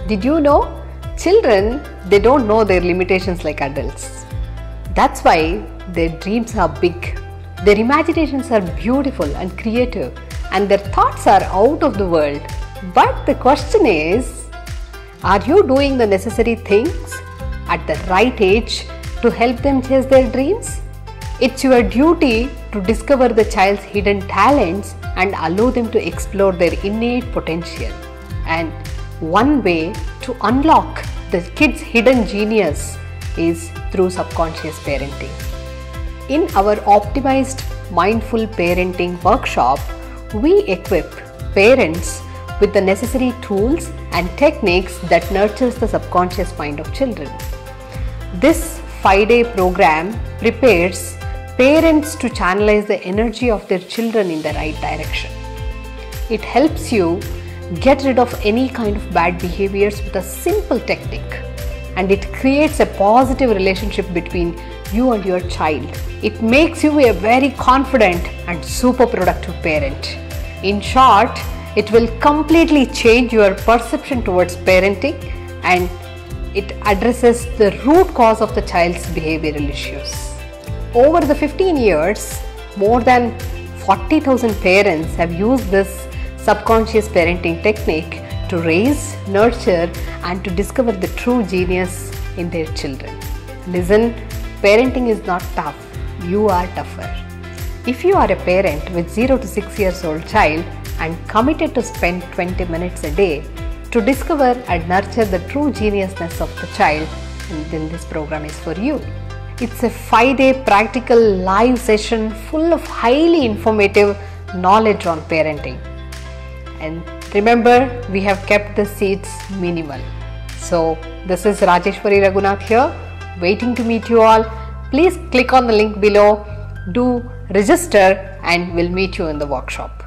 Did you know? Children, they don't know their limitations like adults. That's why their dreams are big. Their imaginations are beautiful and creative, and their thoughts are out of the world. But the question is, are you doing the necessary things at the right age to help them chase their dreams? It's your duty to discover the child's hidden talents and allow them to explore their innate potential. And one way to unlock the kid's hidden genius is through subconscious parenting. In our optimized mindful parenting workshop, we equip parents with the necessary tools and techniques that nurtures the subconscious mind of children. This 5-day program prepares parents to channelize the energy of their children in the right direction. It helps you get rid of any kind of bad behaviors with a simple technique, and it creates a positive relationship between you and your child. It makes you a very confident and super productive parent. In short, it will completely change your perception towards parenting, and it addresses the root cause of the child's behavioral issues. Over the 15 years, more than 40,000 parents have used this subconscious parenting technique to raise, nurture, and to discover the true genius in their children. Listen, parenting is not tough, you are tougher. If you are a parent with 0 to 6 years old child and committed to spend 20 minutes a day to discover and nurture the true geniusness of the child, then this program is for you. It's a 5-day practical live session full of highly informative knowledge on parenting. And remember, we have kept the seats minimal. So this is Rajeshwari Raghunath here, waiting to meet you all. Please click on the link below, do register, and we'll meet you in the workshop.